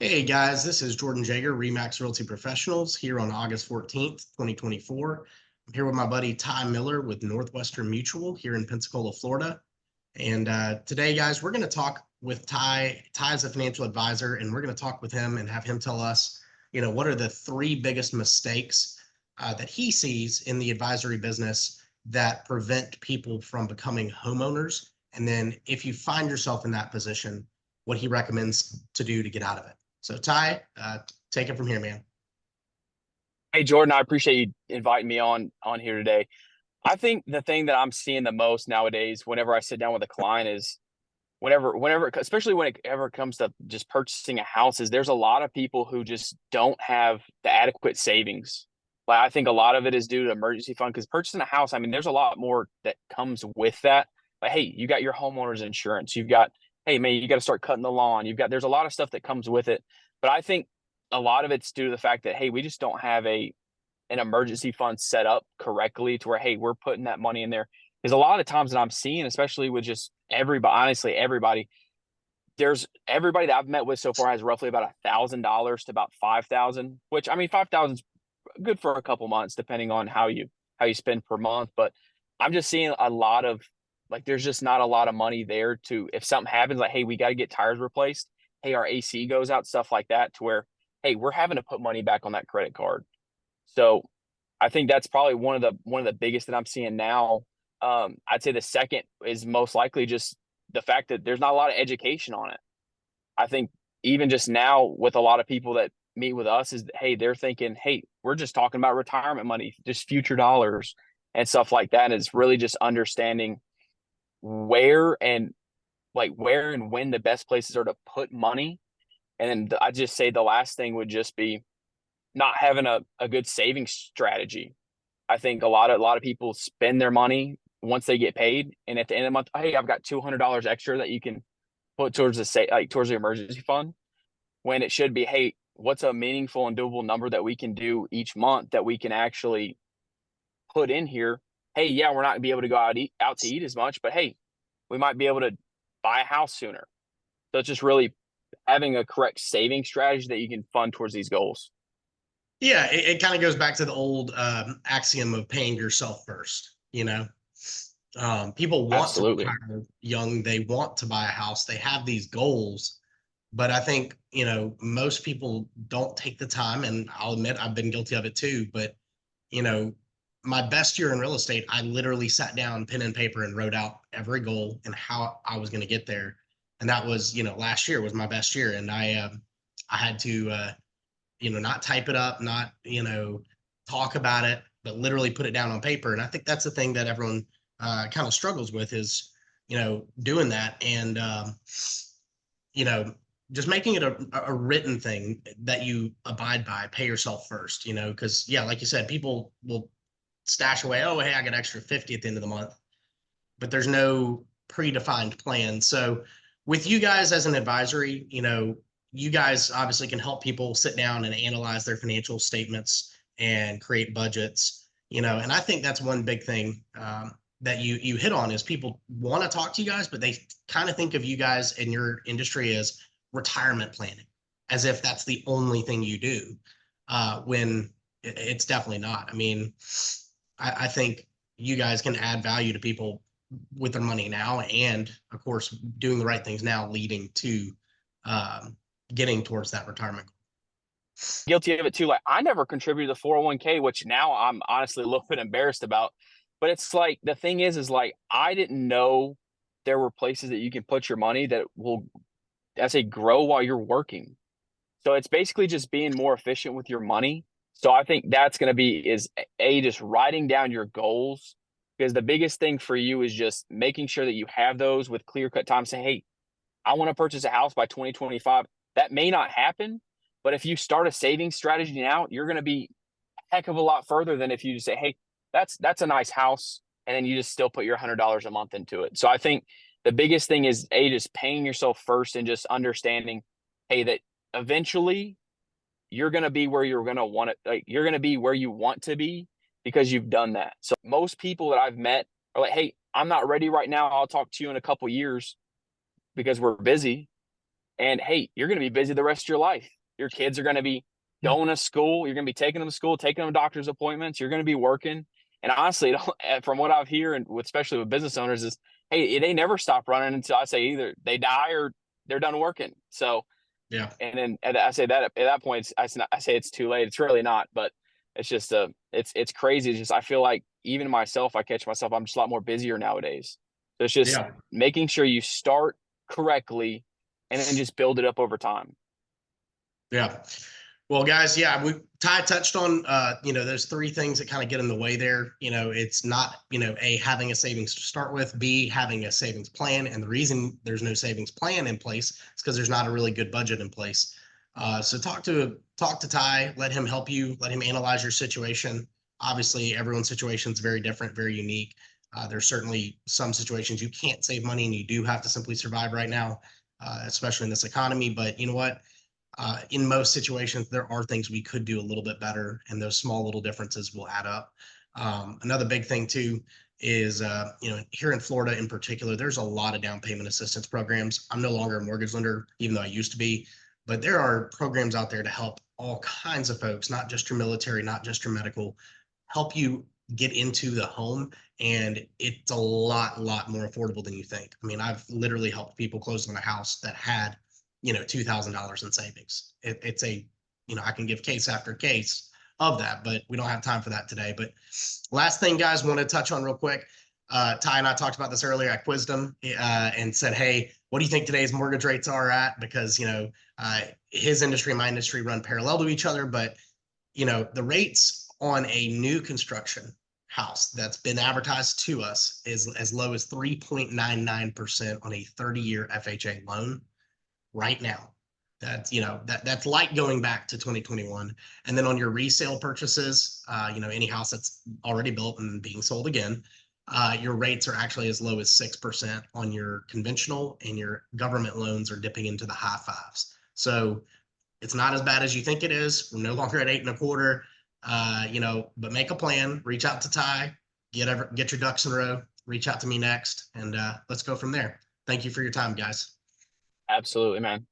Hey guys, this is Jordan Jager, Remax Realty Professionals, here on August 14th, 2024. I'm here with my buddy Ty Miller with Northwestern Mutual here in Pensacola, Florida. And today, guys, we're going to talk with Ty. Ty is a financial advisor, and we're going to talk with him and have him tell us, what are the three biggest mistakes that he sees in the advisory business that prevent people from becoming homeowners. And then if you find yourself in that position, what he recommends to do to get out of it. So Ty, take it from here, man. Hey Jordan, I appreciate you inviting me on here today. I think the thing that I'm seeing the most nowadays, whenever I sit down with a client, is especially when it ever comes to just purchasing a house, is there's a lot of people who just don't have the adequate savings. Like I think a lot of it is due to emergency fund because purchasing a house, I mean, there's a lot more that comes with that. Like, hey, you got your homeowner's insurance. Hey man, you got to start cutting the lawn. There's a lot of stuff that comes with it. But I think a lot of it's due to the fact that, hey, we just don't have an emergency fund set up correctly to where, hey, we're putting that money in there. Because a lot of times that I'm seeing, especially with just everybody, honestly, everybody that I've met with so far has roughly about $1,000 to about 5,000, which I mean, 5,000 is good for a couple months, depending on how you spend per month. But I'm just seeing a lot of there's just not a lot of money there to, if something happens, like, hey, we got to get tires replaced. Hey, our AC goes out, stuff like that, to where, hey, we're having to put money back on that credit card. So I think that's probably one of the biggest that I'm seeing now. I'd say the second is most likely just the fact that there's not a lot of education on it. I think even just now with a lot of people that meet with us is, hey, they're thinking, hey, we're just talking about retirement money, just future dollars and stuff like that. And it's really just understanding where and where and when the best places are to put money. And I just say the last thing would just be not having a good saving strategy. I think a lot of people spend their money once they get paid, and at the end of the month, hey, I've got $200 extra that you can put towards towards the emergency fund. When it should be, hey, what's a meaningful and doable number that we can do each month that we can actually put in here? Hey, yeah, we're not gonna be able to go out to eat as much, but hey, we might be able to buy a house sooner. So it's just really having a correct saving strategy that you can fund towards these goals. Yeah, it kind of goes back to the old axiom of paying yourself first. People want to Absolutely. retire young, they want to buy a house, they have these goals, but I think most people don't take the time, and I'll admit I've been guilty of it too. But you know, my best year in real estate, I literally sat down, pen and paper, and wrote out every goal and how I was going to get there. And that was, last year was my best year, and I had to, not type it up, not, talk about it, but literally put it down on paper. And I think that's the thing that everyone kind of struggles with is, doing that and, you know, just making it a written thing that you abide by, pay yourself first, because yeah, like you said, people will stash away, oh, hey, I got extra 50 at the end of the month, but there's no predefined plan. So with you guys as an advisory, you guys obviously can help people sit down and analyze their financial statements and create budgets, and I think that's one big thing that you hit on is people want to talk to you guys, but they kind of think of you guys in your industry as retirement planning, as if that's the only thing you do, when it's definitely not. I mean, I think you guys can add value to people with their money now, and of course, doing the right things now, leading to getting towards that retirement goal. Guilty of it too. Like I never contributed to 401k, which now I'm honestly a little bit embarrassed about. But it's like the thing is like I didn't know there were places that you can put your money that will, I say, grow while you're working. So it's basically just being more efficient with your money. So I think that's going to be is just writing down your goals, because the biggest thing for you is just making sure that you have those with clear cut time. Say, hey, I want to purchase a house by 2025. That may not happen, but if you start a savings strategy now, you're going to be a heck of a lot further than if you just say, hey, that's a nice house, and then you just still put your $100 a month into it. So I think the biggest thing is just paying yourself first and just understanding, hey, that eventually you're going to be where you're going to want it. Like you're going to be where you want to be because you've done that. So most people that I've met are like, hey, I'm not ready right now. I'll talk to you in a couple years because we're busy. And hey, you're going to be busy the rest of your life. Your kids are going to be Yeah. going to school. You're going to be taking them to school, taking them to doctor's appointments. You're going to be working. And honestly, from what I've heard, and especially with business owners, is hey, they never stop running until I say either they die or they're done working. So, Yeah. and then I say that at that point, I say it's too late. It's really not, but it's just it's crazy. It's just I feel like even myself, I catch myself. I'm just a lot more busier nowadays. So it's just Yeah. making sure you start correctly and then just build it up over time. Yeah. Well, guys, yeah, Ty touched on, those three things that kind of get in the way there. It's not, A, having a savings to start with, B, having a savings plan. And the reason there's no savings plan in place is because there's not a really good budget in place. So talk to Ty, let him help you, let him analyze your situation. Obviously, everyone's situation is very different, very unique. There's certainly some situations you can't save money and you do have to simply survive right now, especially in this economy. But you know what? In most situations, there are things we could do a little bit better, and those small little differences will add up. Another big thing too is, here in Florida in particular, there's a lot of down payment assistance programs. I'm no longer a mortgage lender, even though I used to be, but there are programs out there to help all kinds of folks, not just your military, not just your medical, help you get into the home. And it's a lot more affordable than you think. I mean, I've literally helped people close on a house that had $2,000 in savings. It's I can give case after case of that, but we don't have time for that today. But last thing, guys, want to touch on real quick. Ty and I talked about this earlier. I quizzed him and said, hey, what do you think today's mortgage rates are at? Because, his industry and my industry run parallel to each other, but, the rates on a new construction house that's been advertised to us is as low as 3.99% on a 30-year FHA loan right now. That's like going back to 2021. And then on your resale purchases, any house that's already built and being sold again, your rates are actually as low as 6% on your conventional, and your government loans are dipping into the high fives. So it's not as bad as you think it is. We're no longer at 8.25. But make a plan, reach out to Ty, get your ducks in a row, reach out to me next, and let's go from there. Thank you for your time, guys. Absolutely, man.